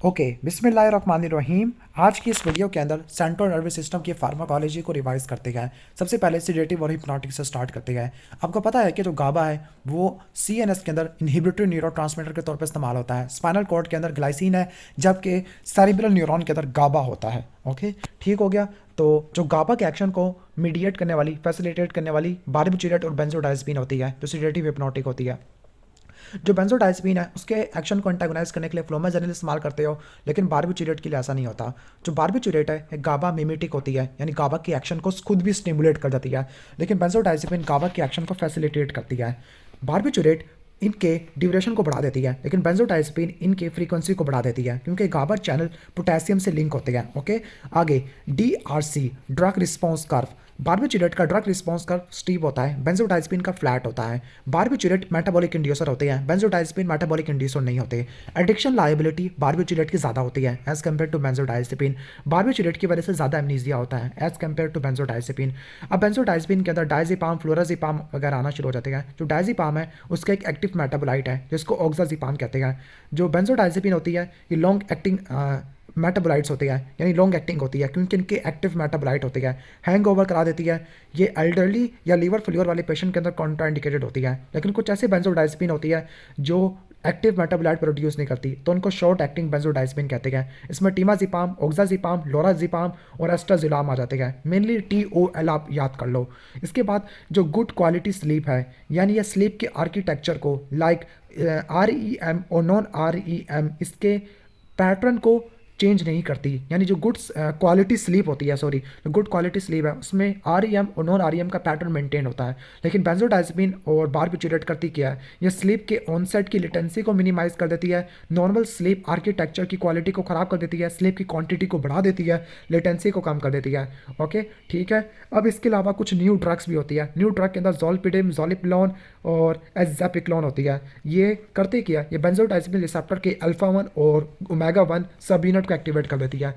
Okay, बिस्मिल्लाहिर्रहमानिर्रहीम। आज की इस वीडियो के अंदर सेंट्रल नर्वस सिस्टम की फार्माकोलॉजी को रिवाइज करते गए। सबसे पहले सिडेटिव और हिप्नोटिक से स्टार्ट करते गए। आपको पता है कि जो गाबा है वो सीएनएस के अंदर इनहिबिटरी न्यूरोट्रांसमीटर के तौर पर इस्तेमाल होता है। स्पाइनल कॉर्ड के अंदर ग्लाइसिन है, जबकि सेरिब्रल न्यूरॉन के अंदर गाबा होता है। ओके, ठीक हो गया। तो जो गाबा के एक्शन को मीडिएट करने वाली, फैसिलिटेट करने वाली बार्बिचुरेट और बेंजोडाइazepine होती है, जो सिडेटिव हिप्नोटिक होती है। जो बेंजोडाइazepine है उसके एक्शन को एंटागोनाइज करने के लिए फ्लोमाजेनिल इस्तेमाल करते हो, लेकिन बार्बिचुरेट के लिए ऐसा नहीं होता। जो बार्बिचुरेट है एक गाबा मिमेटिक होती है, यानी गाबा की एक्शन को खुद भी स्टिमुलेट कर देती है, लेकिन बेंजोडाइazepine गाबा की एक्शन को फैसिलिटेट करती है। बार्बिचुरेट इनके ड्यूरेशन को बढ़ा देती है, लेकिन बेंजोडाइazepine इनके फ्रीक्वेंसी को बढ़ा देती है, क्योंकि गाबा चैनल पोटेशियम से लिंक होते हैं। ओके, आगे DRC drug response curve. Barbiturate का ड्रग रिस्पॉन्स कर्व स्टीप होता है, बेंजोडाइazepine का फ्लैट होता है। बार्बिचुरेट मेटाबॉलिक इंड्यूसर होते हैं, बेंजोडाइazepine मेटाबॉलिक इंड्यूसर नहीं होते। एडिक्शन लायबिलिटी बार्बिचुरेट की ज़्यादा होती है एज कम्पेयर टू बेंजोडाइazepine। बार्बिचुरेट की वजह से ज़्यादा एमनीजिया होता है एज कम्पेयर टू बेंजोडाइazepine। अब बेंजोडाइazepine के अंदर डायजेपाम, फ्लोराजेपाम वगैरह आना शुरू हो जाते हैं। जो डायजेपाम है उसका एक एक्टिव मेटाबोलाइट है जिसको ऑक्साजेपाम कहते हैं। जो बेंजोडाइazepine होती है ये लॉन्ग एक्टिंग मेटाबोलाइट्स होती है, यानी लॉन्ग एक्टिंग होती है, क्योंकि इनके एक्टिव मेटाबोलाइट होती है। हैंग ओवर करा देती है। ये एल्डरली या लीवर फेलियर वाले पेशेंट के अंदर कॉन्ट्राइंडिकेटेड होती है। लेकिन कुछ ऐसी बेंजोडाइazepine होती है जो एक्टिव मेटाबोलाइट प्रोड्यूस नहीं करती, तो उनको शॉर्ट एक्टिंग बेंजोडाइazepine कहते हैं। इसमें टीमाजीपाम, ऑक्साजीपाम, लोराजीपाम और एस्ट्राजिलाम आ जाते हैं। मेनली TOL आप याद कर लो। इसके बाद जो गुड क्वालिटी स्लीप है, यानी ये स्लीप के आर्किटेक्चर को लाइक REM और नॉन REM इसके पैटर्न को चेंज नहीं करती, यानी जो गुड क्वालिटी स्लीप होती है, सॉरी, जो गुड क्वालिटी स्लीप है उसमें REM और नॉन REM का पैटर्न मेंटेन होता है। लेकिन बेंजोडाइazepine और बार्बिचुरेट करती क्या है, ये स्लीप के ऑनसेट की लेटेंसी को मिनिमाइज कर देती है, नॉर्मल स्लीप आर्किटेक्चर की क्वालिटी को ख़राब कर देती है, स्लीप की क्वांटिटी को बढ़ा देती है, लेटेंसी को कम कर देती है। ओके, ठीक है। अब इसके अलावा कुछ न्यू ड्रग्स भी होती है। न्यू ड्रग के अंदर जोलपिडिम, जोलिप्लोन और एज़ापिक्लोन होती है। ये करते क्या, ये बेंजोडाइazepine रिसेप्टर के अल्फा 1 और ओमेगा 1 सब यूनिट को एक्टिवेट कर देती है।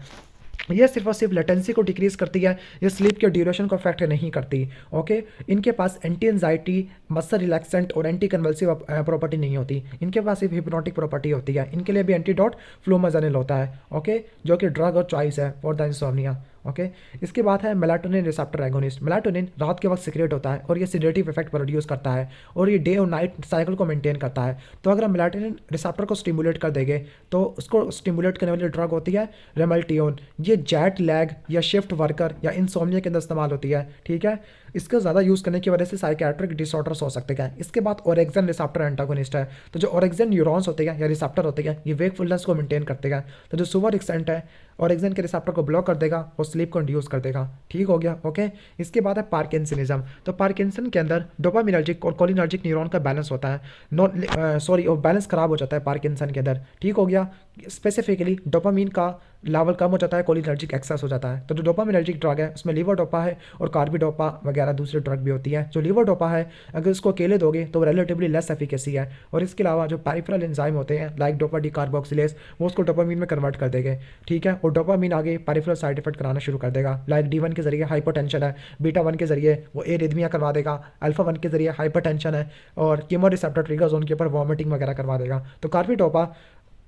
ये सिर्फ और सिर्फ लेटेंसी को डिक्रीज करती है, ये स्लीप के ड्यूरेशन को अफेक्ट नहीं करती। ओके, इनके पास एंटी एंजाइटी, मसल रिलैक्सेंट और एंटी कन्वल्सिव प्रॉपर्टी नहीं होती। इनके पास सिर्फ हिप्नोटिक प्रॉपर्टी होती है। इनके लिए भी एंटीडोट फ्लोमाजेनिल होता है। ओके, जो कि ड्रग और चॉइस है फॉर द इंसोम्निया। ओके, इसके बाद है मेलाटोनिन रिसेप्टर एगोनिस्ट। मेलाटोनिन रात के वक्त सिक्रेट होता है और ये सिडेटिव इफेक्ट प्रोड्यूस करता है और ये डे और नाइट साइकिल को मेंटेन करता है। तो अगर हम मेलाटोनिन रिसेप्टर को स्टिमुलेट कर देंगे तो उसको स्टिमुलेट करने वाली ड्रग होती है रेमल्टियोन। ये जेट लैग या शिफ्ट वर्कर या इंसोम्निया के अंदर इस्तेमाल होती है। ठीक है, इसका ज़्यादा यूज़ करने की वजह से साइकेट्रिक डिसऑर्डर्स हो सकते हैं। इसके बाद ओरेक्जन रिसेप्टर एंटागोनिस्ट है। तो जो ओरेक्जन न्यूरॉन्स होते हैं या रिसेप्टर होते हैं, ये वेकफुलनेस को मेंटेन करते हैं। तो जो सुपर एक्सेंट है ओरेक्जन के रिसेप्टर को ब्लॉक कर देगा और स्लीप को इंड्यूस कर देगा। ठीक हो गया। ओके, इसके बाद है पार्किंसनिज्म। तो पार्किंसन के अंदर डोपामिनर्जिक और कोलिनर्जिक न्यूरॉन का बैलेंस होता है, नॉन सॉरी और बैलेंस खराब हो जाता है पार्किंसन के अंदर। ठीक हो गया। स्पेसिफिकली डोपामीन का लेवल कम हो जाता है, कोलिनर्जिक एक्सेस हो जाता है। तो जो डोपामिनर्जिक ड्रग है उसमें लीवोडोपा है और कार्बिडोपा वगैरह दूसरे ड्रग भी होती है। जो लीवोडोपा है अगर उसको अकेले दोगे तो रिलेटिवली लेस एफिकेसी है, और इसके अलावा जो पेरिफेरल एंजाइम होते हैं लाइक डोपा डी कार्बोक्सिलेज वो उसको डोपामीन में कन्वर्ट कर देंगे। ठीक है, और डोपामीन आगे पेरिफेरल साइड इफेक्ट कराना शुरू कर देगा, लाइक D1 के जरिए हाइपोटेंशन है, बीटा 1 के जरिए वो एरिथमिया करवा देगा, अल्फा 1 के जरिए हाइपरटेंशन है, और कीमो रिसेप्टर ट्रिगर जोन के ऊपर वॉमिटिंग वगैरह करवा देगा। तो कार्बिडोपा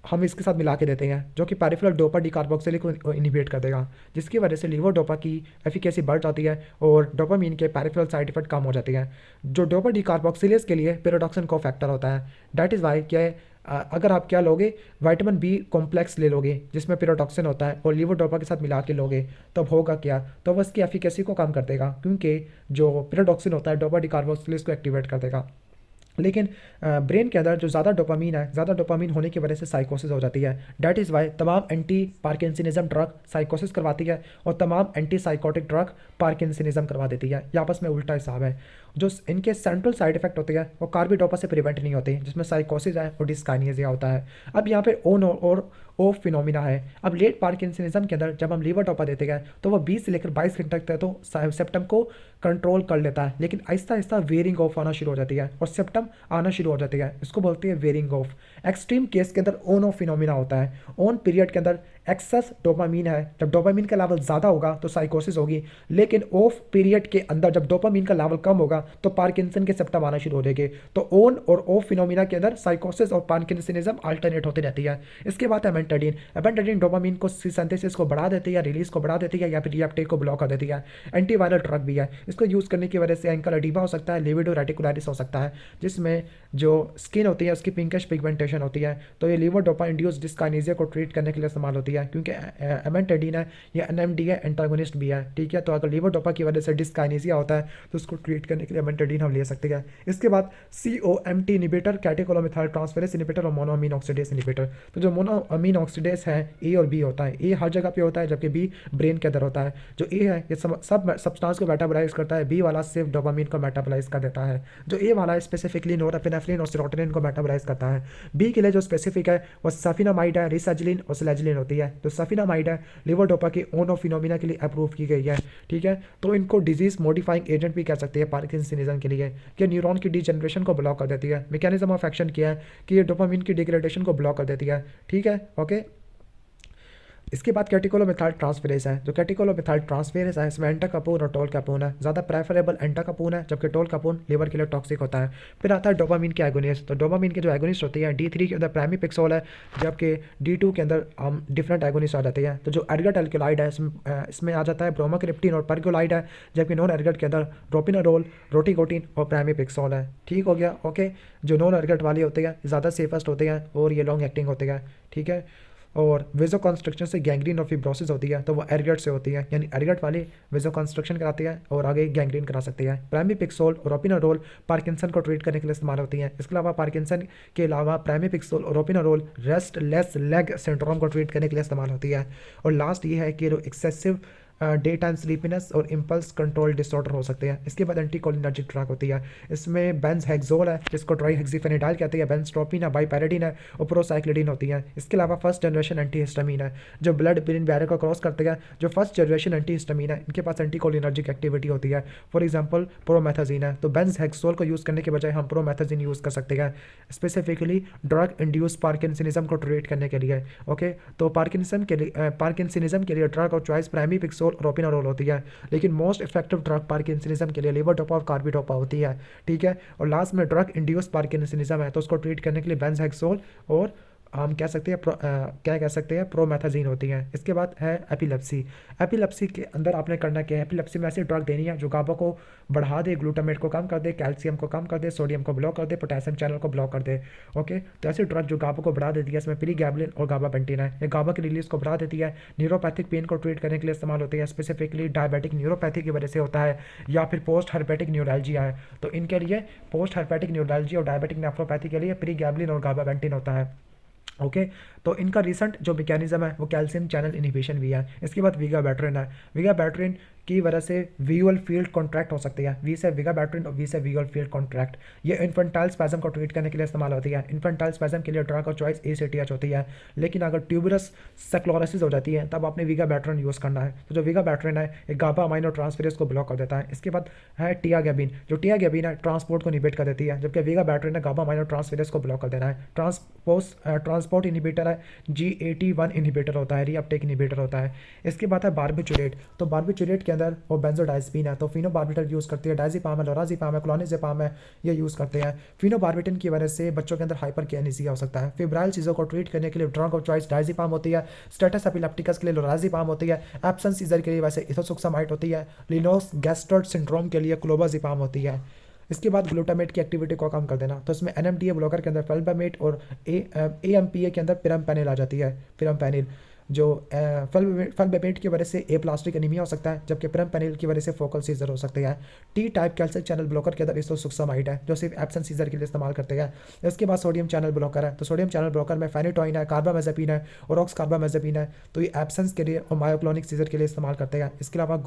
हम इसके साथ मिला के देते हैं, जो कि पेरिफेरल डोपा डी कार्बोक्सिलिक को इनहिबिट कर देगा, जिसकी वजह से लीवोडोपा की एफिकेसी बढ़ जाती है और डोपामीन के पेरिफेरल साइड इफेक्ट कम हो जाती है। जो डोपा डी कार्बोक्सिलेज के लिए पेरोडॉक्सिन को फैक्टर होता है। डैट इज़ वाई क्या अगर आप क्या लोगे, विटामिन B कॉम्प्लेक्स ले लोगे जिसमें पेरोडॉक्सिन होता है और लीवोडोपा के साथ मिला के लोगे, तब होगा क्या, तो वह इसकी एफिकेसी को कम कर देगा, क्योंकि जो पेरोडॉक्सिन होता है डोपा डी कार्बोक्सिलेज को एक्टिवेट कर देगा। लेकिन ब्रेन के अंदर जो ज़्यादा डोपामीन है, ज़्यादा डोपामीन होने की वजह से साइकोसिस हो जाती है। डैट इज़ वाई तमाम एंटी पार्किंसनिज्म ड्रग साइकोसिस करवाती है और तमाम एंटी साइकोटिक ड्रग पार्किंसनिज्म करवा देती है। ये आपस में उल्टा हिसाब है। जो इनके सेंट्रल साइड इफेक्ट होते हैं वो कार्बिडोपा से प्रिवेंट नहीं होते, जिसमें साइकोसिस है और डिस्काइनेसिया होता है। अब यहाँ पे ओन और ओ फिनोमिना है। अब लेट पार्किंसनिज्म के अंदर जब हम लीवोडोपा देते गए तो वह 20 से लेकर 22 घंटे तक तो सिम्टम को कंट्रोल कर लेता है, लेकिन आहिस्ता आहिस्ता वेयरिंग ऑफ आना शुरू हो जाती है और सिम्टम आना शुरू हो जाती है। इसको बोलते हैं वेयरिंग ऑफ। एक्सट्रीम केस के अंदर ऑन ऑफ फिनोमिना होता है। ऑन पीरियड के अंदर एक्सेस डोपामीन है, जब डोपामीन का लेवल ज़्यादा होगा तो साइकोसिस होगी, लेकिन ऑफ पीरियड के अंदर जब डोपामीन का लेवल कम होगा तो पार्किंसन के सिम्टम आना शुरू हो जाएंगे। तो ऑन और ऑफ फिनोमिना के अंदर साइकोसिस और पार्किंसनिज्म अल्टरनेट होती रहती है। इसके बाद है एमेंटेडिन डोपामीन को सिंथेसिस को बढ़ा देती है, रिलीज को बढ़ा देती है या फिर रीअपटेक को ब्लॉक कर देती है। एंटीवायरल ड्रग भी है, इसको यूज़ करने की वजह से एंकल एडिमा हो सकता है, लिविडो रेटिकुलरिस हो सकता है, जिसमें जो स्किन होती है उसकी पिंकिश पिगमेंटेशन होती है। तो ये लीवर डोपा इंड्यूस डिस्काइनेसिया को ट्रीट करने के लिए इस्तेमाल होती है, क्योंकि एमेंटेडिन है ये एनएमडी है, एंटागोनिस्ट भी है, ठीक है। तो अगर लीवर डोपा की वजह से डिस्काइनेसिया होता है तो उसको ट्रीट करने के लिए एमेंटेडिन हम ले सकते हैं। इसके बाद COMT इनिबिटर, कैटेकोलोमिथाइल ट्रांसफेरेस इनिबिटर और मोनोअमीन ऑक्सीडेज इनिबिटर। तो जो मोनोअमीन ऑक्सीडेज है ए और बी होता है, ए हर जगह पे होता है जबकि बी ब्रेन के अंदर होता है। जो ए है ये सब सब्सटेंस को मेटाबोलाइज करता है, बी वाला सिर्फ डोपामीन को मेटाबोलाइज कर देता है। जो ए वाला स्पेसिफिकली नोरेपेनेफ्रिन और सेरोटोनिन को मेटाबोलाइज करता है। बी के लिए जो स्पेसिफिक है वो सफिनामाइड है, रिसाजिलिन और सिलेजिलिन होती है। तो सफिनामाइड है लीवर डोपा की ओनोफिनोमिना के लिए अप्रूव की गई है, ठीक है। तो इनको डिजीज मॉडिफाइंग एजेंट भी कह सकते हैं पार्किंसनिज्म के लिए, कि न्यूरॉन की डीजनरेशन को ब्लॉक कर देती है। मैकेनिज्म ऑफ एक्शन किया है कि ये डोपामीन की डिग्रेडेशन को ब्लॉक कर देती है, ठीक है, ओके। इसके बाद कैटेकोलोमिथाइल ट्रांसफेरेज है। जो कैटेकोलोमिथाइल ट्रांसफेरेज है इसमें एंटाकापून और टोलकापून है, ज़्यादा प्रेफरेबल एंटाकापून है जबकि टोलकापून लिवर के लिए टॉक्सिक होता है। फिर आता है डोपामीन के एगोनिस्ट। तो डोपामीन के जो एगोनिस्ट होती है D3 के अंदर प्राइमिपिक्सोल है, जबकि D2 के अंदर हम डिफरेंट एगोनिस्ट आ जाते हैं। तो जो एर्गट एल्कोलाइड है इसमें आ जाता है ब्रोमोक्रिप्टिन और परगोलाइड है, जबकि नॉन एर्गट के अंदर रोपिनारोल, रोटिगोटिन और प्राइमिपिक्सोल है, ठीक हो गया, ओके। जो नॉन एर्गट वाली होते हैं ज़्यादा सेफेस्ट होते हैं और ये लॉन्ग एक्टिंग होते हैं, ठीक है। और वेजो कंस्ट्रक्शन से गैंग्रीन और फिब्रोसिस होती है तो वो एर्गट से होती है, यानी एर्गट वाली वेजो कंस्ट्रक्शन कराती है और आगे गैंग्रीन करा सकती है। प्राइमिपिक्सोल और रोपिनारोल पार्किंसन को ट्रीट करने के लिए इस्तेमाल होती हैं। इसके अलावा पार्किंसन के अलावा प्राइमिपिक्सोल और रोपिनारोल रेस्टलेस लेग सिंड्रोम को ट्रीट करने के लिए इस्तेमाल होती है। और लास्ट ये है कि जो एक्सेसिव डे टाइम स्लीपीनेस और इम्पल्स कंट्रोल डिसऑर्डर हो सकते हैं। इसके बाद एंटीकोलिनर्जिक ड्रग होती है, इसमें बेंजहेक्सोल है जिसको ट्राईहेक्सीफेनिडाइल कहते हैं, बेंजट्रोपिन है, बाइपैराडिन है और प्रोसाइक्लिडिन होती है। इसके अलावा फर्स्ट जनरेशन एंटीहिस्टामिन है जो ब्लड ब्रेन बैरियर को क्रॉस करते हैं। जो फर्स्ट जनरेशन एंटीहिस्टामिन है इनके पास एंटीकोलिनर्जिक एक्टिविटी होती है, फॉर एग्जाम्पल प्रोमेथाजिन है। तो बेंजहेक्सोल को यूज़ करने के बजाय हम प्रोमेथाजिन यूज़ कर सकते हैं, स्पेसिफिकली ड्रग इंड्यूस पार्किंसनिज्म को ट्रीट करने के लिए, ओके। तो पार्किंसनिज्म के लिए ड्रग और चॉइस प्राइमिपिक्सोल रोपिनारोल होती है, लेकिन मोस्ट इफेक्टिव ड्रग पार्किंसनिज्म के लिए लेवोडोपा और कार्बिडोपा होती है, ठीक है। और लास्ट में ड्रग इंड्यूस पार्किंसनिज्म है तो उसको ट्रीट करने के लिए बेंजहेक्सोल और हम कह सकते हैं क्या कह सकते हैं प्रोमेथाजीन होती हैं। इसके बाद है एपिलेप्सी। एपिलेप्सी के अंदर आपने करना क्या है, एपिलेप्सी में ऐसी ड्रग देनी है जो गाबा को बढ़ा दे, ग्लूटामेट को कम कर दे, कैल्शियम को कम कर दे, सोडियम को ब्लॉक कर दे, पोटेशियम चैनल को ब्लॉक कर दे, ओके। तो ऐसी ड्रग जो गाबा को बढ़ा देती है इसमें प्रीगैबलिन और गाबापेंटिन है। ये गाबा की रिलीज को बढ़ा देती है, न्यूरोपैथिक पेन को ट्रीट करने के लिए इस्तेमाल होती है, स्पेसिफिकली डायबिटिक न्यूरोपैथी की वजह से होता है या फिर पोस्ट हार्पेटिक न्यूरैल्जिया है। तो इनके लिए पोस्ट हार्पेटिक न्यूरैल्जिया और डायबिटिक नेफ्रोपैथी के लिए प्रीगैबलिन और गाबापेंटिन होता है, ओके। तो इनका रिसेंट जो मैकेनिज्म है वो कैल्शियम चैनल इनहिबिशन भी है। इसके बाद विगाबैट्रिन है। विगाबैट्रिन की वजह से विजुअल फील्ड कॉन्ट्रैक्ट हो सकती है, वी से विगाबैट्रिन और वी से विजुअल फील्ड कॉन्ट्रैक्ट। ये इन्फेंटाइल स्पैज़म को ट्रीट करने के लिए इस्तेमाल होती है। इन्फेंटाइल स्पैज़म के लिए ड्रग और चॉइस ACTH होती है, लेकिन अगर ट्यूबरस सेक्लोरोसिस हो जाती है तब आपने विगाबैट्रिन यूज़ करना है। तो जो विगाबैट्रिन है ये गाबा अमाइनो ट्रांसफेरेज को ब्लॉक कर देता है। इसके बाद है टियागैबिन। जो टियागैबिन है ट्रांसपोर्ट को इनहिबिट कर देती है, जबकि विगाबैट्रिन है गाबा अमाइनो ट्रांसफेरेज को ब्लॉक कर देना है। ट्रांसपोर्ट इनहिबिटर है, G81 इनहिबिटर होता है, रीअपटेक इनहिबिटर होता है। इसके बाद है बार्बिचुरेट। तो बार्बिचुरेट के अंदर वो बेंजोडाइज़पीन है, तो फिनोबार्बिटल यूज़ करती है, डायज़ेपाम है, लोराज़ेपाम है, क्लोनिज़ेपाम है, ये यूज़ करते हैं। फिनोबार्बिटन की वजह से बच्चों के अंदर हाइपरकिनेसिया हो सकता है। फिब्राइल चीज़ों को ट्रीट करने के लिए ड्रग और चॉइस डायज़ेपाम होती है, स्टेटस एपिलेप्टिकस के लिए लोराज़ेपाम होती है, एब्सेंस सीजर के लिए वैसे इथोसुक्सामाइड होती है, लिनोस गैस्ट्रोड सिंड्रोम के लिए क्लोबाज़ेपाम होती है। इसके बाद ग्लूटामेट की एक्टिविटी को कम कर देना, तो इसमें NMDA ब्लॉकर के अंदर फेल्बामेट और AMPA के अंदर पिरमपेनिल आ जाती है। पिरमपेनिल जो फेल्बामेट की वजह से एप्लास्टिक एनीमिया हो सकता है, जबकि पिरमपेनिल की वजह से फोकल सीजर हो सकते हैं। T type calcium channel blocker के अंदर इथोसुक्सामाइड है जो सिर्फ एब्सेंस सीजर के लिए इस्तेमाल करते हैं। इसके बाद सोडियम चैनल ब्लॉकर है। तो सोडियम चैनल ब्लॉकर में फेनिटोइन है, कार्बामेज़ेपिन है और ऑक्सकार्बामेज़ेपिन है, तो ये एब्सेंस के लिए और मायोक्लोनिक सीजर के लिए इस्तेमाल करते हैं। इसके अलावा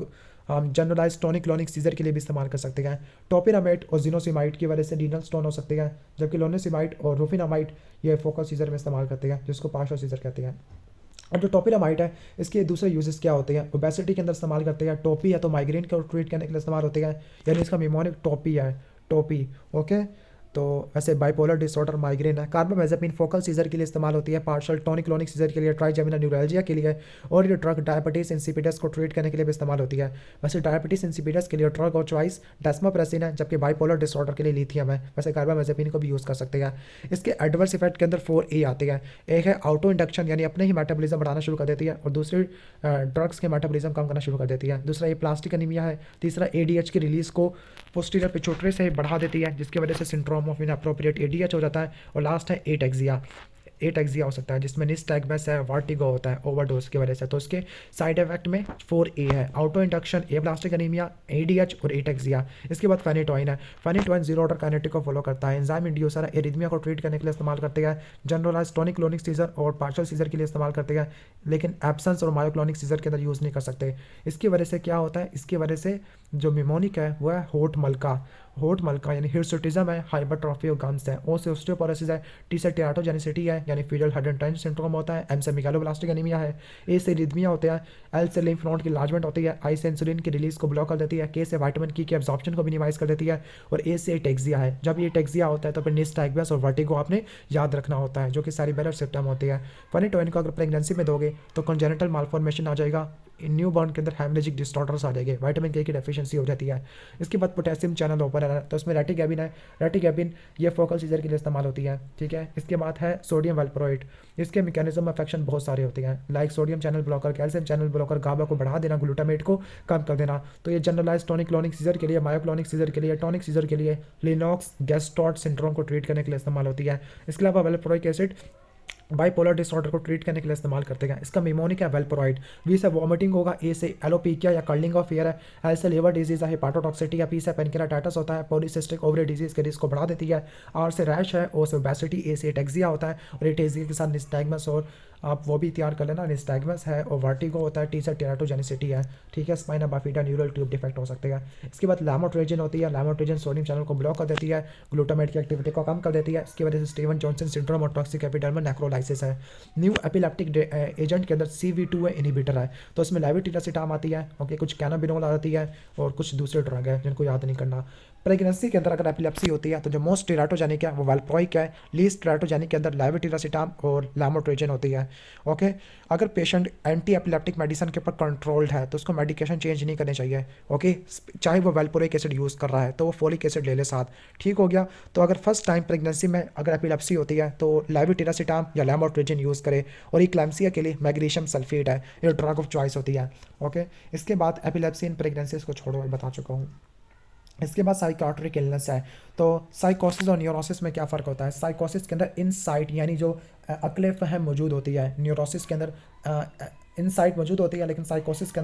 हम जनरलाइज टोनिक क्लोनिक सीजर के लिए भी इस्तेमाल कर सकते हैं। टोपिरामेट और जिनोसिमाइड की वजह से रीनल स्टोन हो सकते हैं, जबकि लोनेसिमाइड और रूफिनामाइड ये फोकल सीजर में इस्तेमाल करते हैं, जिसको पार्शल सीजर कहते हैं। और जो टोपिरामाइड है इसके दूसरे यूजेस क्या होते हैं, ओबेसिटी के अंदर इस्तेमाल करते हैं। टोपी है तो माइग्रेन को ट्रीट करने के लिए इस्तेमाल होते हैं, यानी इसका निमोनिक टोपी है, टोपी, ओके। तो वैसे बाइपोलर डिसऑर्डर माइग्रेन है। कार्बामेज़ेपिन फोकल सीजर के लिए इस्तेमाल होती है, पार्शियल टॉनिक क्लोनिक सीजर के लिए, ट्राइजेमिनल न्यूरalgia के लिए, और ये ड्रग डायबिटीज़ इंसिपिडस को ट्रीट करने के लिए भी इस्तेमाल होती है। वैसे डायबिटीज़ इंसिपिडस के लिए ड्रग और चॉइस डेस्मोप्रेसिन है, जबकि बाइपोलर डिसऑर्डर के लिए लिथियम है। वैसे कार्बामेज़ेपिन को भी यूज़ कर सकते हैं। इसके एडवर्स इफेक्ट के अंदर 4A आते हैं। एक है ऑटो इंडक्शन, यानी अपने ही मेटाबॉलिज्म बढ़ाना शुरू कर देती है, और दूसरी ड्रग्स के मेटाबॉलिज्म कम करना शुरू कर देती है। दूसरा ये प्लास्टिक एनीमिया है। तीसरा ADH की रिलीज को पोस्टीरियर पिट्यूटरी से बढ़ा देती है, जिसकी वजह से सिंड्रोम ऑफ इनअप्रोप्रिएट ADH हो जाता है। और लास्ट है एटेक्सिया हो सकता है, जिसमें निस्टैग्मस है, वर्टिगो होता है ओवरडोज की वजह से। तो इसके साइड इफेक्ट में 4A है, auto induction, aplastic anaemia, ADH और एटेक्सिया। इसके बाद फेनिटोइन है। फेनिटोइन जीरो ऑर्डर काइनेटिक को फॉलो करता है, एंजाइम इंड्यूसर है, एरिथमिया को ट्रीट करने के लिए इस्तेमाल करते हैं, जनरलाइज टॉनिक क्लोनिक सीजर और पार्शियल सीजर के लिए इस्तेमाल करते हैं, लेकिन एब्सेंस और मायोक्लोनिक सीजर के अंदर यूज़ नहीं कर सकते। इसकी वजह से क्या होता है, इसकी वजह से जो मिमोनिक है वो है होठ मलका यानी हिर्सुटिज्म है, हाइपरट्रॉफी और गम्स है, ओ से ऑस्टियोपोरोसिस है, टी से टेराटोजेनिसिटी है यानी fetal hydantoin syndrome होता है, एम से मेगालोब्लास्टिक एनीमिया है, ए से रिदमिया होता है, एल से लिम्फ नोड की लार्जमेंट होती है, आई से इंसुलिन की रिलीज को ब्लॉक कर देती है, के से विटामिन की एब्जॉर्प्शन को मिनिमाइज कर देती है, और ए से टेक्सिया है। जब ये टेक्सिया होता है तो फिर निस्टैग्मस और वर्टिगो आपने याद रखना होता है, जो कि सेरिब्रल सिम्पटम होते हैं। फेनिटोइन को अगर प्रेगनेंसी में दोगे तो कंजेनिटल मालफॉर्मेशन आ जाएगा, न्यू बॉर्न के अंदर हेमरेजिक डिसऑर्डर्स आ जाएंगे, विटामिन के की डेफिशिएंसी हो जाती है। इसके बाद पोटेशियम चैनल ओपन है, तो इसमें रेटिगैबिन है। रेटिगैबिन ये फोकल सीजर के लिए इस्तेमाल होती है, ठीक है। इसके बाद है सोडियम वेल्प्रोइट। इसके मैकेनिज्म अफेक्शन बहुत सारे होते हैं, like sodium channel blocker, calcium channel blocker, GABA को बढ़ा देना, ग्लूटामेट को कम कर देना। तो ये जनरलाइज टॉनिक क्लोनिक सीजर के लिए, मायोक्लोनिक सीजर के लिए, टॉनिक सीजर के लिए, लिनॉक्स गैस्ट्रॉट सिंड्रोम को ट्रीट करने के लिए इस्तेमाल होती है। इसके अलावा वेल्प्रोइक एसिड बाइपोलर डिसऑर्डर को ट्रीट करने के लिए इस्तेमाल करते हैं। इसका मिमोनिक है वेल्प्रोइड। वी से वॉमिटिंग होगा, ए से एलोपीकिया या कर्लिंग ऑफ हेयर है, एल से लिवर डिजीज है, हेपाटोटॉक्सिटी है, पी से पेनक्रियाटाइटिस होता है, पॉलीसिस्टिक ओवरी डिजीज के रिस्क को बढ़ा देती है, आर से रैश है, ओ से ओबेसिटी, ए से एटेक्सिया होता है, और एटेक्सिया के साथ निस्टैग्मस और आप वो भी तैयार कर लेना, निस्टैग्मस है, और वर्टिगो होता है, टी से टेराटोजेनिसिटी है, ठीक है। स्पाइना बाफिडा न्यूरल ट्यूब डिफेक्ट हो सकते हैं। इसके बाद लैमोट्रेजिन होती है, लैमोट्रेजिन सोडियम चैनल को ब्लॉक कर देती है, ग्लूटामेट की एक्टिविटी को कम कर देती है। इसकी वजह से स्टीवन जॉनसन सिंड्रोम और टॉक्सिक एपिडर्मल नेक्रोलाइसिस है। न्यू एपिलेप्टिक एजेंट के अंदर CV2 इनहिबिटर है, तो इसमें लेविटिरासिटाम आती है, ओके, कुछ कैनाबिनोल आती है, और कुछ दूसरे ड्रग है जिनको याद नहीं करना। प्रेगनेंसी के अंदर अगर एपिलेप्सी होती है तो जो मोस्ट टेराटोजेनिक है वो वेल्प्रोइक है, लीस्ट टेराटोजेनिक के अंदर लेविटिरासिटाम और लैमोट्रेजिन होती है, ओके। अगर पेशेंट एंटी एपिलेप्टिक मेडिसिन के ऊपर कंट्रोल्ड है तो उसको मेडिकेशन चेंज नहीं करनी चाहिए, ओके। चाहे वो वेल्प्रोइक एसिड यूज़ कर रहा है तो वो फोलिक एसिड ले ले साथ, ठीक हो गया। तो अगर फर्स्ट टाइम प्रेगनेंसी में अगर एपिलेप्सी होती है तो लेविटिरासिटाम या लैमोट्रेजिन यूज़ करे, और इक्लैम्सिया के लिए मैग्नीशियम सल्फेट है, ये ड्रग ऑफ चॉइस होती है, ओके। इसके बाद एपिलेप्सी इन प्रेगनेंसी को छोड़ो, बता चुका हूँ। इसके बाद साइकाट्रिक इलनेस है। तो साइकोसिस और न्यूरोसिस में क्या फ़र्क होता है। साइकोसिस के अंदर इनसाइट यानी जो अक्ल फहम मौजूद होती है, न्यूरोसिस के अंदर इनसाइट मौजूद होती है, लेकिन साइकोसिस के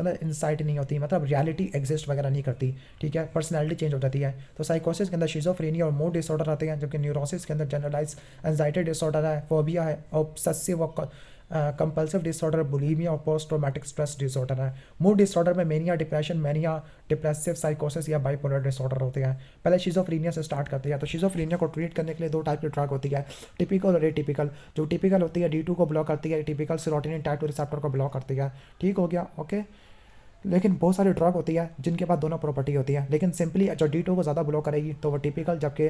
अंदर इनसाइट नहीं होती, मतलब रियलिटी एग्जिस्ट वगैरह नहीं करती, ठीक है। पर्सनैलिटी चेंज हो जाती है। तो साइकोसिस के अंदर शिज़ोफ्रेनिया और मूड डिसऑर्डर आते हैं, जबकि न्यूरोसिस के अंदर जनरलाइज एंजाइटी डिसऑर्डर है, फोबिया है, ऑब्सेसिव और कंपल्सिव डिसऑर्डर, बुलीमिया और पोस्ट ट्रॉमेटिक स्ट्रेस डिसऑर्डर है। मूड डिसऑर्डर में मेनिया, डिप्रेशन, मैनिया, डिप्रेसिव साइकोसिस या बाइपोलर डिसऑर्डर होते हैं। पहले शिज़ोफ्रेनिया से स्टार्ट करते हैं। तो शिज़ोफ्रेनिया को ट्रीट करने के लिए दो टाइप की ड्रग होती है, टिपिकल और एटिपिकल। जो टिपिकल होती है D2 को ब्लॉक करती है, टिपिकल सेरोटोनिन टाइप 2 रिसेप्टर को ब्लॉक करती है, ठीक हो गया, ओके। लेकिन बहुत सारी ड्रग होती है जिनके पास दोनों प्रॉपर्टी होती है, लेकिन सिंपली जो D2 को ज़्यादा ब्लॉक करेगी तो वो टिपिकल, जबकि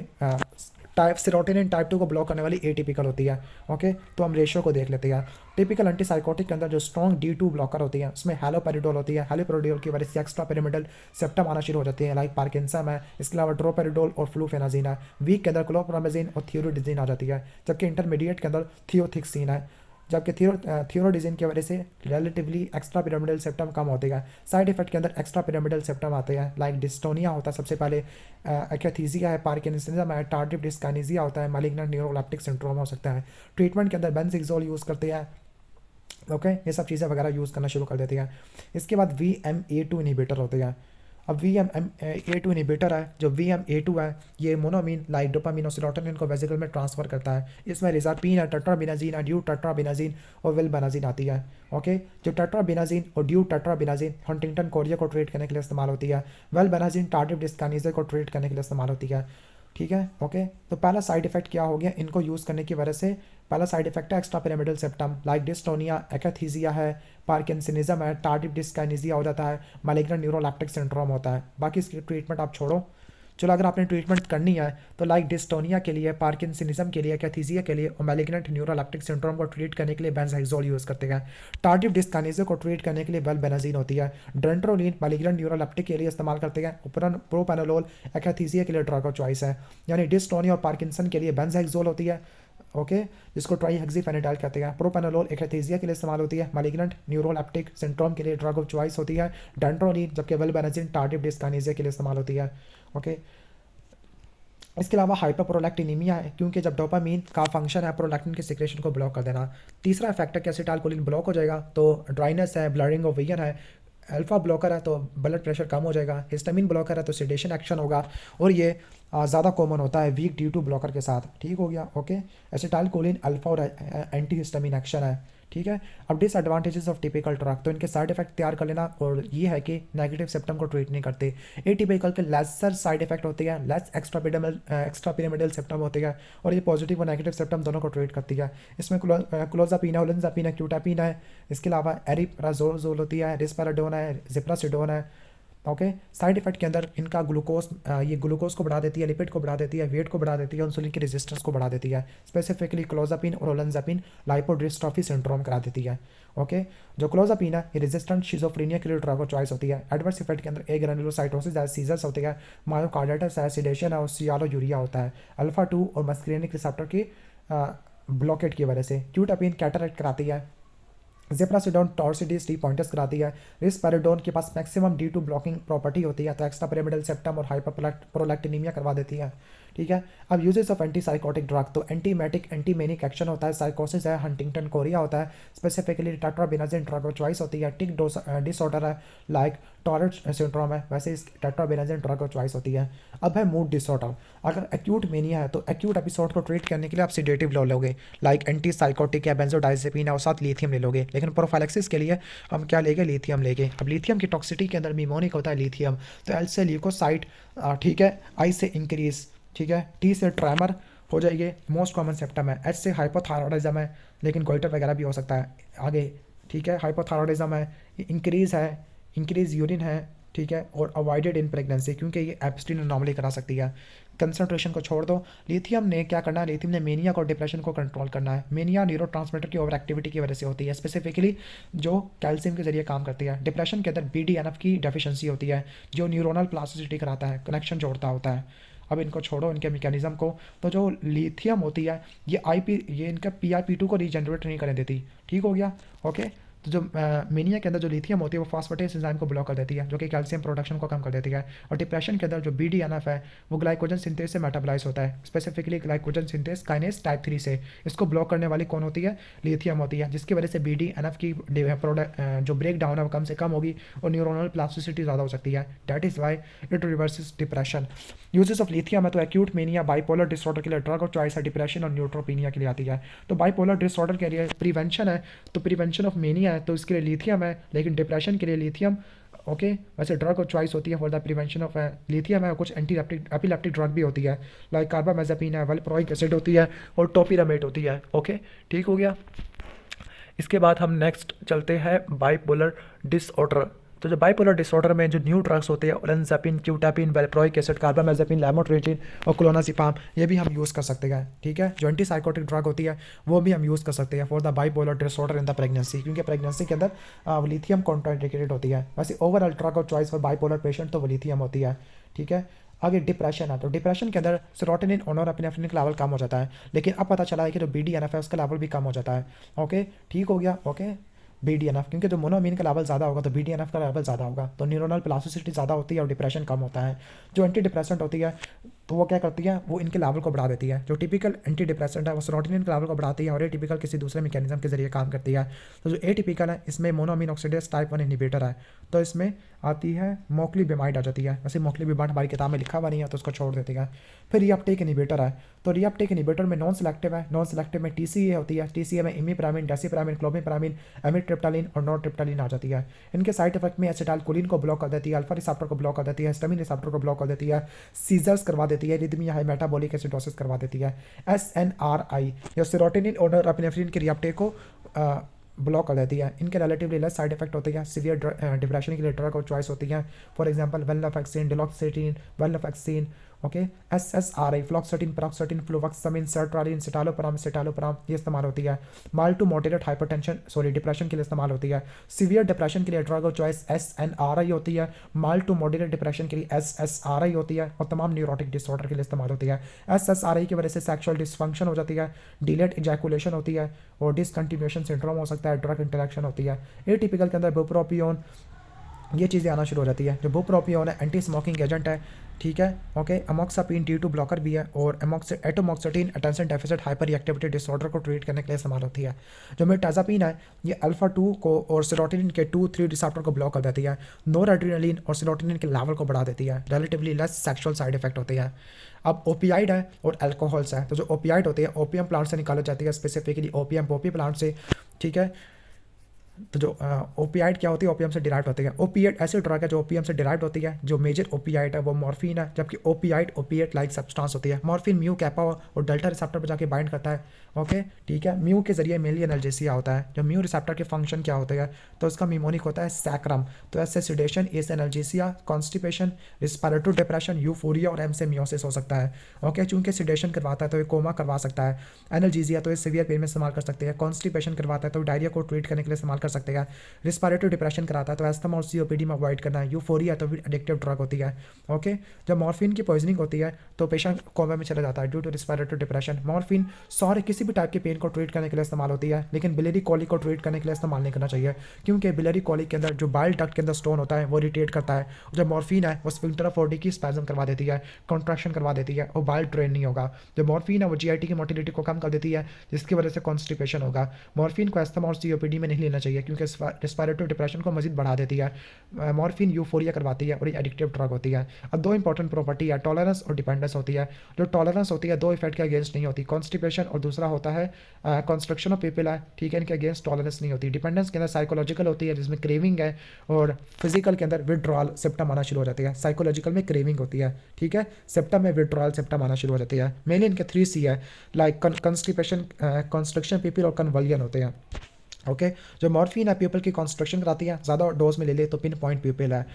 टाइप सेरोटोनिन टाइप 2 को ब्लॉक करने वाली एटिपिकल होती है, ओके। तो हम रेशियो को देख लेते हैं। टिपिकल एंटीसाइकोटिक के अंदर जो स्ट्रॉन्ग D2 ब्लॉकर होती है उसमें हैलोपेरिडोल होती है। हैलोपेरिडोल की वजह से एक्स्ट्रा पिरामिडल सेप्टम आना शुरू हो जाती है, लाइक पार्किंसन है। इसके अलावा ड्रोपेरिडोल और फ्लूफेनाजिन है। वीक के अंदर क्लोप्रामेजिन और थियोरिडिजिन आ जाती है, जबकि इंटरमीडिएट के अंदर थियोथिक्सिन है, जबकि थियोरोडिजिन की वजह से रिलेटिवली एक्स्ट्रा पिरामिडल सेप्टम कम होते हैं। साइड इफेक्ट के अंदर एक्स्ट्रा पिरामिडल सेप्टम आते हैं, लाइक डिस्टोनिया होता है सबसे पहले, एक्याथीसिया है, पार्किंसनिज्म है, टार्डिव डिस्काइनेसिया होता है, मैलिग्नेंट न्यूरोलेप्टिक सिंड्रोम हो सकता है। ट्रीटमेंट के अंदर बेंजिक्सोल यूज़ करते हैं, ओके। ये सब चीज़ें वगैरह यूज़ करना शुरू कर देती हैं। इसके बाद VMA2 इनहिबिटर होते हैं। अब VMA2 इनहिबिटर है, जो VMA2 है ये मोनोमीन लाइक डोपामीन और सेरोटोनिन को वेसिकल में ट्रांसफर करता है। इसमें रिजार्पिन है, टेट्राबिनाजीन है, ड्यू टेट्राबिनाजीन और विलबेनाजीन आती है, ओके। जो टेट्राबिनाजीन और ड्यू टेट्राबिनाजीन हंटिंगटन कोरिया को ट्रीट करने के लिए इस्तेमाल होती है। विलबेनाजीन टार्डिव डिस्काइनेसिया को ट्रीट करने के लिए इस्तेमाल होती है, ठीक है, ओके। तो पहला साइड इफेक्ट क्या हो गया इनको यूज़ करने की वजह से। पहला साइड इफेक्ट है extra pyramidal symptom, like dystonia, akathisia है, पार्किंसनिज्म है, टार्डिव डिस्काइनेसिया हो जाता है, मैलिग्नेंट न्यूरोलेप्टिक सिंड्रोम होता है। बाकी इसकी ट्रीटमेंट आप छोड़ो, चलो अगर आपने ट्रीटमेंट करनी है तो लाइक डिस्टोनिया के लिए, पार्किंसनिज्म के लिए, कैथीसिया के लिए और मैलिग्नेंट न्यूरोलेप्टिक सिंड्रोम को ट्रीट करने के लिए बेंजाइजोल यूज़ करते हैं। टार्डिव डिस्काइनेसिया को ट्रीट करने के लिए वेलबेनाजीन होती है। ड्रेंट्रोलिन मैलिग्नेंट न्यूरोलेप्टिक के लिए इस्तेमाल करते हैं। प्रोपेनोलोल एकैथीसिया के लिए ड्रग ऑफ चॉइस है। यानी डिस्टोनिया और पार्किंसन के लिए बेंजाइजोल होती है, ओके, जिसको ट्राईहेक्सीफेनिडाइल कहते हैं। प्रोपेनोलोल एकैथीसिया के लिए इस्तेमाल होती है। मैलिग्नेंट न्यूरोलेप्टिक सिंड्रोम के लिए ड्रग ऑफ चॉइस होती है डेंट्रोलिन, जबकि वेलबेनाजीन टार्डिव डिस्काइनेसिया के लिए इस्तेमाल होती है, ओके। इसके अलावा हाइपरप्रोलैक्टिनीमिया है, क्योंकि जब डोपामीन का फंक्शन है प्रोलैक्टिन के सिक्रेशन को ब्लॉक कर देना। तीसरा इफेक्ट है कि एसिटाइलकोलिन ब्लॉक हो जाएगा तो ड्राइनेस है, ब्लरिंग ऑफ विजन है। अल्फा ब्लॉकर है तो ब्लड प्रेशर कम हो जाएगा। हिस्टामिन ब्लॉकर है तो सेडेशन एक्शन होगा, और ये ज़्यादा कॉमन होता है वीक D2 ब्लॉकर के साथ, ठीक हो गया, ओके। एसिटाइलकोलिन अल्फा और एंटी हिस्टामिन एक्शन है, ठीक है। अब डिसएडवांटेजेस ऑफ टिपिकल ड्रग, तो इनके साइड इफेक्ट तैयार कर लेना, और ये है कि नेगेटिव सिम्टम को ट्रीट नहीं करते। एटिपिकल के लेसर साइड इफेक्ट होते हैं, लेस एक्स्ट्रा पिरामिडल सिम्टम होते हैं, और ये पॉजिटिव और नेगेटिव सिम्टम दोनों को ट्रीट करती है। इसमें क्लोजापिन है, ओलेंजापिन है, क्यूटापिन है। इसके अलावा एरिप्राजोल होती है, रिस्पेराडोन है, जिप्रासिडोन है, ओके। साइड इफेक्ट के अंदर इनका ये ग्लूकोज को बढ़ा देती है, लिपिड को बढ़ा देती है, वेट को बढ़ा देती है, इंसुलिन की रेजिस्टेंस को बढ़ा देती है। स्पेसिफिकली क्लोजापिन और ओलेंजापिन लाइपोडिस्ट्रॉफी सिंड्रोम करा देती है, ओके। जो क्लोजापिन है ये रेजिस्टेंट शिजोफ्रेनिया के लिए ड्रग ऑफ चॉइस होती है। एडवर्स इफेक्ट के अंदर ग्रेनुलोसाइटोसिस है, सीजर्स होते हैं, मायोकार्डाइटिस है, सिडेशन है और सियालोयूरिया होता है अल्फा 2 और मस्क्रेनिक रिसेप्टर की ब्लॉकेट की वजह से। क्यूटापिन कैटरेक्ट कराती है। जेप्रासिडोन टॉर्सिडीज डी पॉइंटर्स कराती है। रिस्पेराडोन के पास मैक्सिमम D2 ब्लॉकिंग प्रॉपर्टी होती है, तो एक्स्ट्रा पिरामिडल सेप्टम और हाइपरप्रोलैक्टिनीमिया करवा देती है, ठीक है। अब uses of anti psychotic drug, तो एंटीमेटिक एंटीमेनिक एक्शन होता है, साइकोसिस है, हंटिंगटन कोरिया होता है, स्पेसिफिकली टेट्राबेनाजिन ड्रग ऑफ चॉइस होती है। टिक डिसऑर्डर है, लाइक टॉरेट सिंड्रोम है, वैसे इस टेट्राबेनाजिन ड्रग ऑफ चॉइस होती है। अब है मूड डिसऑर्डर, अगर एक्यूट मेनिया है तो एक्यूट एपिसोड को ट्रीट करने के लिए आप सिडेटिव ले लोगे, लाइक एंटी साइकोटिक या बेंजोडाइजेपिन है, और साथ लिथियम ले लोगे। लेकिन प्रोफाइलेक्सिस के लिए हम क्या लेंगे, लिथियम लेंगे। अब लिथियम की टॉक्सिटी के अंदर मिमोनिक होता है लिथियम, तो एल से ल्यूकोसाइट, ठीक है, आई से इंक्रीज, ठीक है, टी से ट्रैमर हो जाएगी, मोस्ट कॉमन सिम्टम है। एच से हाइपोथायरॉयडिज्म है, लेकिन गोइटर वगैरह भी हो सकता है आगे, ठीक है। हाइपोथायरॉयडिज्म है, इंक्रीज यूरिन है, ठीक है, और अवॉइडेड इन प्रेगनेंसी, क्योंकि ये एब्स्टिन नॉर्मली करा सकती है। कंसंट्रेशन को छोड़ दो। लिथियम ने क्या करना है, लिथियम ने मेनिया को डिप्रेशन को कंट्रोल करना है। मेनिया न्यूरोट्रांसमीटर की ओवर एक्टिविटी की वजह से होती है, स्पेसिफिकली जो कैल्शियम के जरिए काम करती है। डिप्रेशन के अंदर BDNF की डेफिशिएंसी होती है, जो न्यूरोनल प्लास्टिसिटी कराता है, कनेक्शन जोड़ता होता है। अब इनको छोड़ो, इनके मैकेनिज्म को, तो जो लिथियम होती है ये इनका PIP2 को रीजनरेट नहीं करने देती, ठीक हो गया, ओके। तो जो मेनिया के अंदर जो लिथियम होती है वो फॉस्फेटेज एंजाइम को ब्लॉक कर देती है, जो कि कैल्शियम प्रोडक्शन को कम कर देती है। और डिप्रेशन के अंदर जो BDNF है वो ग्लाइकोजन सिंथेस से मेटाबोलाइज होता है, specifically glycogen synthase kinase type 3 से। इसको ब्लॉक करने वाली कौन होती है, लिथियम होती है, जिसकी वजह से BDNF की जो ब्रेक डाउन है वो कम से कम होगी और न्यूरोनल प्लास्टिसिटी ज़्यादा हो सकती है। That is why it reverses depression. Uses of lithium है तो एक्यूट मेनिया, बाइपोलर डिसऑर्डर के लिए ड्रग ऑफ चॉइस है, डिप्रेशन और न्यूट्रोपीनिया के लिए आती है। तो बाइपोलर डिसऑर्डर के लिए प्रिवेंशन है, तो प्रिवेंशन ऑफ मेनिया है तो इसके लिए लिथियम है, लेकिन डिप्रेशन के लिए लिथियम, ओके, वैसे ड्रग ऑफ चॉइस होती है for the prevention of lithium है। कुछ एंटी एपिलेप्टिक ड्रग भी होती है, लाइक कार्बामेज़ापिन है, वैल्प्रोइक एसिड होती है और टोपिरामेट होती है, ओके, ठीक हो गया। इसके बाद हम नेक्स्ट चलते हैं बाइपोलर डिसऑर्डर। तो जो बाइपोलर डिसऑर्डर में जो न्यू ड्रग्स होते हैं, ओलेंजापिन, क्यूटापिन, वैल्प्रोइक एसिड, कार्बामेज़ापिन, लैमोट्रिजिन और क्लोनाजिपाम, ये भी हम यूज़ कर सकते हैं, ठीक है। जो एंटीसाइकोटिक ड्रग होती है वो भी हम यूज़ कर सकते हैं for the bipolar disorder in the pregnancy, क्योंकि प्रेगनेंसी के अंदर लिथियम कॉन्ट्राइंडिकेटेड होती है। वैसे overall drug of choice for bipolar patient तो वो लिथियम होती है, ठीक है। आगे डिप्रेशन है, तो डिप्रेशन के अंदर सेरोटोनिन और नॉरएपिनेफ्रिन का लेवल कम हो जाता है, लेकिन अब पता चला है कि जो BDNF है उसका लेवल भी कम हो जाता है, ओके, ठीक हो गया, ओके। BDNF, क्योंकि जो मोनोअमीन का लेवल ज़्यादा होगा तो BDNF का लेवल ज़्यादा होगा, तो न्यूरोनल प्लास्टिसिटी ज़्यादा होती है और डिप्रेशन कम होता है। जो एंटी डिप्रेसेंट होती है तो वो क्या करती है, वो इनके लेवल को बढ़ा देती है। जो टिपिकल एंटी डिप्रेसेंट है वो सेरोटोनिन के लेवल को बढ़ाती है और एटिपिकल किसी दूसरे मैकेनिज्म के जरिए काम करती है। तो जो एटिपिकल है इसमें मोनोअमीन ऑक्सीडेज टाइप 1 इनहिबिटर है, तो इसमें आती है मोक्लीबिमाइड आ जाती है। वैसे मोक्लीबिमाइड हमारी किताब में लिखा हुआ नहीं है तो उसको छोड़ देते हैं। फिर रीअपटेक इनहिबिटर है, तो रीअपटेक इनहिबिटर में नॉन सेलेक्टिव है, नॉन सेलेक्टिव में TCA होती है, TCA में इमिप्रामिन, डेसिप्रामिन, क्लोमिप्रामिन, एमिट्रिप्टालिन और नॉरट्रिप्टालिन आ जाती है। इनके साइड इफेक्ट में एसिटाइलकोलिन को ब्लॉक कर देती है, अल्फा रिसेप्टर को ब्लॉक कर देती है, हिस्टामिन रिसेप्टर को ब्लॉक कर देती है, सीजर्स करवा देती है, रिदमिया है, मेटाबॉलिक एसिडोसिस करवा देती है। SNRI या सेरोटोनिन और नॉरएपिनेफ्रिन के रीअपटेक को ब्लॉक कर देती है। इनके रिलेटिवली लेस साइड इफेक्ट होते हैं। सीवियर डिप्रेशन के लिए ड्रग और चॉइस होती हैं, for example venlafaxine, duloxetine, venlafaxine okay. SSRI fluoxetine, paroxetine, fluvoxamine, sertraline, citalopram, ये इस्तेमाल होती है। Mild to moderate hypertension sorry depression के लिए इस्तेमाल होती है। सीवियर डिप्रेशन के लिए ड्रग ऑफ चॉइस SNRI होती है। माइल्ड टू मॉडरेट डिप्रेशन के लिए SSRI होती है और तमाम न्यूरोटिक डिसऑर्डर के लिए इस्तेमाल होती है। SSRI की वजह से सेक्सुअल डिसफंक्शन हो जाती है, डिलेड इजैकुलेशन होती है और डिसकंटिन्यूएशन सिंड्रोम हो सकता है, ड्रग इंटरेक्शन होती है। एटिपिकल के अंदर बुप्रोपियोन, ये चीज़ें आना शुरू हो जाती है। जो बुप्रोपियोन है एंटी स्मोकिंग एजेंट है, ठीक है, ओके। अमोक्सापिन D2 ब्लॉकर भी है और atomoxetine attention deficit hyperactivity disorder को ट्रीट करने के लिए इस्तेमाल होती है। जो मिर्टाजापिन है ये अल्फा 2 को और सेरोटोनिन के 2-3 रिसेप्टर को ब्लॉक कर देती है। नोर और सेरोटोनिन के लेवल को बढ़ा देती है। Relatively less sexual side effect होते हैं। अब ओपियाइड है और अल्कोहल्स है। तो जो ओपियाइड होती है ओपियम प्लांट से निकाली जाती है, स्पेसिफिकली ओपियम पॉपी प्लांट से, ठीक है। तो जो ओपियाइड क्या होती है, ओपियम से डिराइव होती है। ओपिएट ऐसी ड्रग है जो ओपियम से डिराइव होती है। जो मेजर ओपियाइड है वो मॉर्फिन है, जबकि ओपियाइड ओपिएट लाइक सब्सटेंस होती है। मॉर्फिन म्यू कैपा और डेल्टा रिसेप्टर पर जाके बाइंड करता है, ओके, ठीक है। म्यू के जरिए मेनली एनाल्जेसिया होता है। जो म्यू रिसेप्टर के फंक्शन क्या होते हैं, तो उसका मिमोनिक होता है सैक्रम। तो ऐसे sedation, S analgesia, constipation, respiratory depression, euphoria और एम से मियोसिस हो सकता है, ओके। चूंकि सिडेशन करवाता है तो ये कोमा करवा सकता है। एनाल्जेसिया तो ये सीवियर पेन में इस्तेमाल कर सकते हैं। कॉन्स्टिपेशन करवाता है तो डायरिया को ट्रीट करने के लिए इस्तेमाल कर सकते हैं। रिस्पिरेटरी डिप्रेशन कराता है तो एस्थमा और COPD में अवॉइड करना है। यूफोरिया तो फिर एडिक्टिव ड्रग होती है, ओके। जब मॉर्फिन की पॉइजनिंग होती है तो पेशेंट कोमा में चला जाता है due to respiratory depression. Morphine सारे किसी भी टाइप के पेन को ट्रीट करने के लिए इस्तेमाल होती है, लेकिन बिलियरी कॉलिक को ट्रीट करने के लिए इस्तेमाल नहीं करना चाहिए, क्योंकि बिलियरी कॉलिक के अंदर जो बाइल डक्ट के अंदर स्टोन होता है वो इरिटेट करता है। जब मॉर्फिन है वो स्फिंक्टर ऑफ बॉडी की स्पैज्म करवा देती है, कॉन्ट्रैक्शन करवा देती है और बाइल ड्रेन नहीं होगा। जो मॉर्फिन है वो GIT की मोटिलिटी को कम कर देती है, जिसकी वजह से कॉन्स्टिपेशन होगा। मॉर्फिन को एस्थमा और COPD में नहीं लेना चाहिए, क्योंकि रिस्पिरेटरी डिप्रेशन को मजीद बढ़ा देती है। मॉर्फिन यूफोरिया करवाती है और ये एडिक्टिव ड्रग होती है। अब दो इंपॉर्टेंट प्रॉपर्टी है, टॉलरेंस और डिपेंडेंस होती है। जो टॉलरेंस होती है दो इफेक्ट के अगेंस्ट नहीं होती, कॉन्स्टिपेशन और दूसरा होता है कंस्ट्रक्शन ऑफ पीपल है, ठीक है, इनके अगेंस्ट टॉलरेंस नहीं होती। डिपेंडेंस के अंदर साइकोलॉजिकल होती है जिसमें क्रेविंग है, और फिजिकल के अंदर विड्रॉल सिम्टम आना शुरू हो जाती है। साइकोलॉजिकल में क्रेविंग होती है, ठीक है, सिम्टम में विड्रॉल सिम्टम आना शुरू हो जाती है। मेनली इनके 3C है, लाइक कंस्टिपेशन, कंस्ट्रक्शन पीपल और कन्वल्जन होते हैं, ओके। जो मॉर्फिन है पीपल की कंस्ट्रक्शन कराती है, ज़्यादा डोज में ले ले तो पिन पॉइंट पीपल है।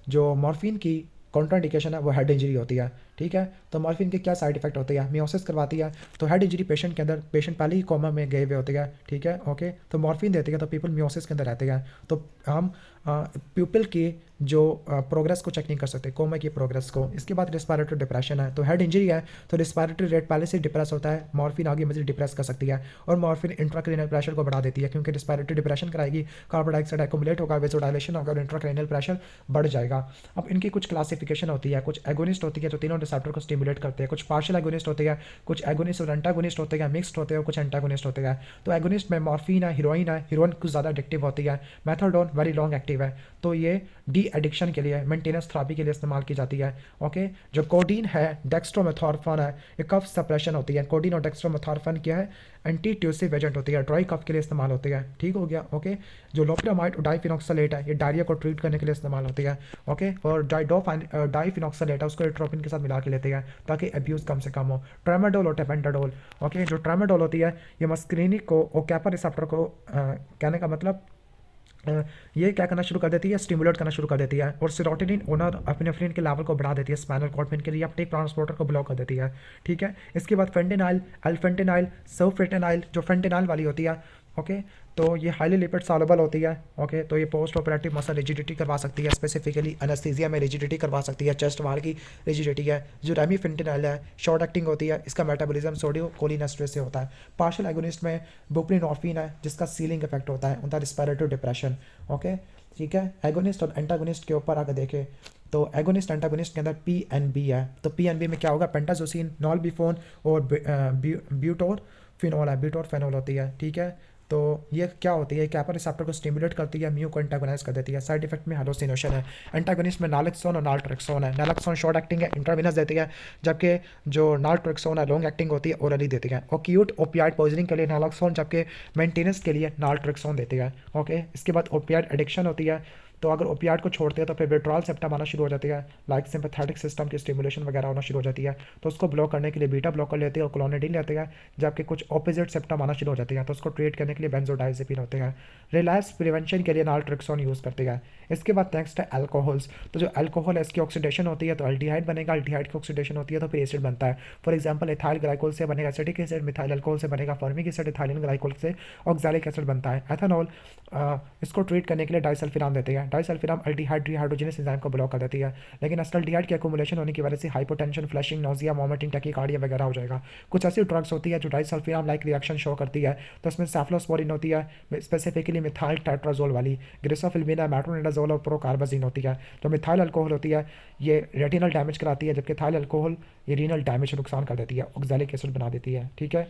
जो मॉर्फिन की कॉन्ट्राइंडिकेशन है वो हेड इंजरी होती है, ठीक है। तो मॉर्फिन के क्या साइड इफेक्ट होते हैं, मियोसिस करवाती है। तो हेड इंजरी पेशेंट के अंदर, पेशेंट पहले ही कोमा में गए हुए होते हैं, ठीक है, ओके। तो मॉर्फिन देती है तो पीपल मियोसिस के अंदर रहते हैं। तो हम पीपल की जो प्रोग्रेस को चेक नहीं कर सकते, कोमा की प्रोग्रेस को। इसके बाद रिस्पिरेटरी डिप्रेशन है, तो हेड इंजरी है तो रिस्पिरेटरी रेट पहले से डिप्रेस होता है, मॉर्फिन आगे मजीद डिप्रेस कर सकती है। और मॉर्फिन इंट्राक्रेनियल प्रेशर को बढ़ा देती है, क्योंकि रिस्पिरेटरी डिप्रेशन कराएगी, कार्बन डाइऑक्साइड एक्युमुलेट होगा, वेसोडाइलेशन होगा और इंट्राक्रेनियल प्रेशर बढ़ जाएगा। अब इनकी कुछ क्लासिफिकेशन होती है, कुछ एगोनिस्ट होती है जो तीनों रिसेप्टर को स्टिमुलेट करते हैं, कुछ पार्शियल एगोनिस्ट होते हैं, कुछ एगोनिस्ट और एंटागोनिस्ट होते हैं, मिक्स्ड होते हैं, कुछ एंटागोनिस्ट होते हैं। तो एगोनिस्ट में मॉर्फिन है, हीरोइन कुछ ज़्यादा एडिक्टिव होती है, मेथाडोन वेरी लॉन्ग एक्टिव है, तो ये डी एडिक्शन के लिए, मेंटेनेंस थेरेपी के लिए इस्तेमाल की जाती है, ओके। जो कोडीन है, डेक्स्ट्रोमेथॉर्फन है, ये कफ सप्रेशन होती है। कोडीन और डेक्स्ट्रोमेथॉर्फन क्या है, एंटी ट्यूसिव एजेंट होती है, ड्राई कफ के लिए इस्तेमाल होती है, ठीक हो गया, ओके। जो लोपिरामाइड और डाइफिनॉक्सलेट है, ये डायरिया को ट्रीट करने के लिए इस्तेमाल होती है, ओके। और डाइफिनॉक्सलेट है उसको एट्रोपिन के साथ मिला के लेते हैं ताकि अब्यूज़ कम से कम हो। ट्रेमाडोल और टेपेंटाडोल, ओके। जो ट्रेमाडोल होती है ये मस्क्रीनिक को ओकैपा रिसेप्टर को कहने का मतलब ये क्या करना शुरू कर देती है, स्टिमुलेट करना शुरू कर देती है। और सेरोटोनिन ओनर एपिनेफ्रिन के लेवल को बढ़ा देती है, स्पाइनल कॉर्ड में इनके लिए अपटेक ट्रांसपोर्टर को ब्लॉक कर देती है, ठीक है। इसके बाद फेंटेनाइल, अल्फेंटेनाइल, सर्फेटेनाइल, जो फेंटेनाइल वाली होती है, ओके। तो ये हाईली लिपिड सॉल्युबल होती है, ओके। तो ये पोस्ट ऑपरेटिव मसल रिजिडिटी करवा सकती है, स्पेसिफिकली एनेस्थीसिया में रिजिडिटी करवा सकती है, चेस्ट वाल की रिजिडिटी है। जो रेमीफेंटेनाइल है शॉर्ट एक्टिंग होती है, इसका मेटाबॉलिज्म सोडियो कोलिनेस्ट्रेस से होता है। पार्शियल एगोनिस्ट में बुप्रेनॉर्फिन है जिसका सीलिंग इफेक्ट होता है, उनका रिस्पिरेटरी डिप्रेशन, ओके, ठीक है। एगोनिस्ट और एंटागोनिस्ट के ऊपर आकर देखें तो एगोनिस्ट एंटागोनिस्ट के अंदर PNB है। तो PNB में क्या होगा, पेंटाजोसिन, नॉलबिफोन और ब्यूटोरफिनोल है, ब्यूटोरफेनोल होती है, ठीक है। तो ये क्या होती है, कैपा रिसेप्टर को स्टिमुलेट करती है, म्यू को एंटागोनाइज कर देती है। साइड इफेक्ट में हेलोसिनेशन है। एंटागोनिस्ट में नालेक्सोन और नाल्ट्रेक्सोन है। नालेक्सोन शॉर्ट एक्टिंग है, इंट्रावेनस देती है, जबकि जो नाल्ट्रेक्सोन है लॉन्ग एक्टिंग होती है, ओरली देती है। एक्यूट ओपियाइड पॉइजनिंग के लिए नालेक्सोन, जबकि मेंटेनेंस के लिए नाल्ट्रेक्सोन देती है, ओके। इसके बाद ओपियाइड एडिक्शन होती है, तो अगर ओपियाइड को छोड़ते हैं तो फिर विड्रॉल सिम्टम आना शुरू हो जाती है, लाइक सिंपैथेटिक सिस्टम की स्टिमुलेशन वगैरह होना शुरू हो जाती है। तो उसको ब्लॉक करने के लिए बीटा ब्लॉकर लेते हैं और क्लोनिडीन लेते हैं, जबकि कुछ ऑपोजिट सिम्टम आना शुरू हो जाती है, तो उसको ट्रीट करने के लिए बेंजोडाइजेपिन होते हैं। रिलैप्स प्रिवेंशन के लिए नालट्रिक्सोन यूज़ करते हैं। इसके बाद नेक्स्ट है अल्कोहल्स। तो जो अल्कोहल है इसकी ऑक्सीडेशन होती है तो अल्डिहाइड बनेगा, अल्डिहाइड की ऑक्सीडेशन होती है तो फिर एसिड बनता है। फॉर एग्जांपल इथाइल ग्लाइकोल से बनेगा एसिटिक एसिड, मिथाइल अल्कोहल से बनेगा फॉर्मिक एसिड, इथाइलिन ग्लाइकोल से ऑक्सैलिक एसिड बनता है। एथेनॉल इसको ट्रीट करने के लिए डाइसल्फिराम देते हैं। डाइसल्फिराम अल्डिहाइड डिहाइड्रोजनेस एंजाइम को ब्लॉक कर देती है, लेकिन एसिटाल्डिहाइड की एक्युमुलेशन होने की वजह से hypotension, flushing, nausea, vomiting, tachycardia वगैरह हो जाएगा। कुछ ऐसी ड्रग्स होती है जो डाइसल्फिराम लाइक रिएक्शन शो करती है, तो इसमें सेफ्लोस्पोरिन होती है, स्पेसिफिकली मिथाइल टेट्राजोल वाली, ग्रिसोफिल्मिना, मेट्रोनिडाजोल और प्रोकार्बाजिन होती है। जो मिथाइल अल्कोहल होती है ये रेटिनल डैमेज कराती है, जबकि इथाइल अल्कोहल ये रीनल डैमेज नुकसान कर देती है, ऑक्सैलिक एसिड बना देती है। ठीक है,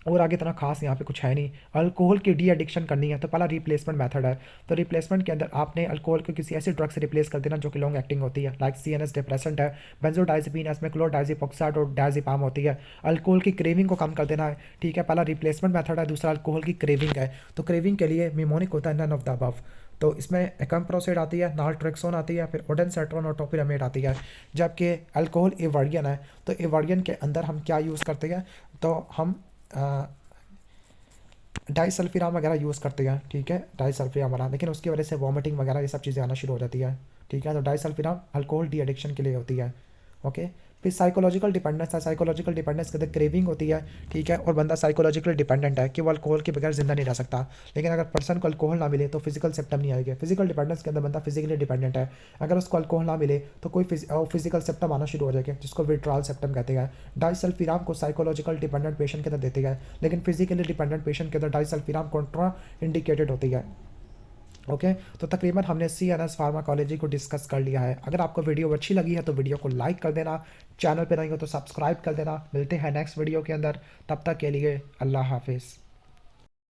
और आगे इतना खास यहाँ पे कुछ है नहीं। अल्कोहल की डी एडिक्शन करनी है तो पहला रिप्लेसमेंट मेथड है। तो रिप्लेसमेंट के अंदर आपने अल्कोहल को किसी ऐसी ड्रग से रिप्लेस कर देना जो कि लॉन्ग एक्टिंग होती है, लाइक सीएनएस डिप्रेसेंट है, बेंजोडाइजेपिन है, इसमें क्लोरडाइजिपोक्साइड और डायजिपाम होती है। अल्कोहल की क्रेविंग को कम कर देना है। ठीक है, पहला रिप्लेसमेंट मेथड है, दूसरा अल्कोहल की क्रेविंग है। तो क्रेविंग के लिए मिमोनिक होता है, नन ऑफ द अबव। तो इसमें एकम्प्रोसाइड आती है, नालट्रेक्सोन आती है, फिर ओडेनसेट्रॉन और टोपिरामेड आती है। जबकि अल्कोहल एवर्डियन है, तो एवर्डियन के अंदर हम क्या यूज़ करते हैं, तो हम डाइसल्फिराम वगैरह यूज़ करते हैं। ठीक है, डाइसल्फिराम वगैरह, लेकिन उसकी वजह से वॉमिटिंग वगैरह ये सब चीज़ें आना शुरू हो जाती है। ठीक है, तो डाइसल्फिराम अल्कोहल डी एडिक्शन के लिए होती है। ओके, फिर साइकोलॉजिकल डिपेंडेंस है। साइकोलॉजिकल डिपेंडेंस के अंदर क्रेविंग होती है। ठीक है, और बंदा साइकोलॉजिकल डिपेंडेंट है कि वो अल्कोहल के बगैर जिंदा नहीं रह सकता। लेकिन अगर पर्सन को अल्कोहल ना मिले तो फिजिकल सिम्टम नहीं आएगा। फिजिकल डिपेंडेंस के अंदर बंदा फिजिकली डिपेंडेंट है, अगर उसको अल्कोहल ना मिले तो कोई फिजिकल सिम्टम आना शुरू हो जाएगा, जिसको विड्रॉल सिम्टम कहते हैं। डाइसल्फिराम को साइकोलॉजिकल डिपेंडेंट पेशेंट के अंदर देते हैं, लेकिन फिजिकली डिपेंडेंट पेशेंट के अंदर डाइसल्फिराम कॉन्ट्रा इंडिकेटेड होती है। ओके, तो तकरीबन हमने सीएनएस फार्माकोलॉजी को डिस्कस कर लिया है। अगर आपको वीडियो अच्छी लगी है तो वीडियो को लाइक कर देना, चैनल पे नहीं हो तो सब्सक्राइब कर देना। मिलते हैं नेक्स्ट वीडियो के अंदर, तब तक के लिए अल्लाह हाफिज़।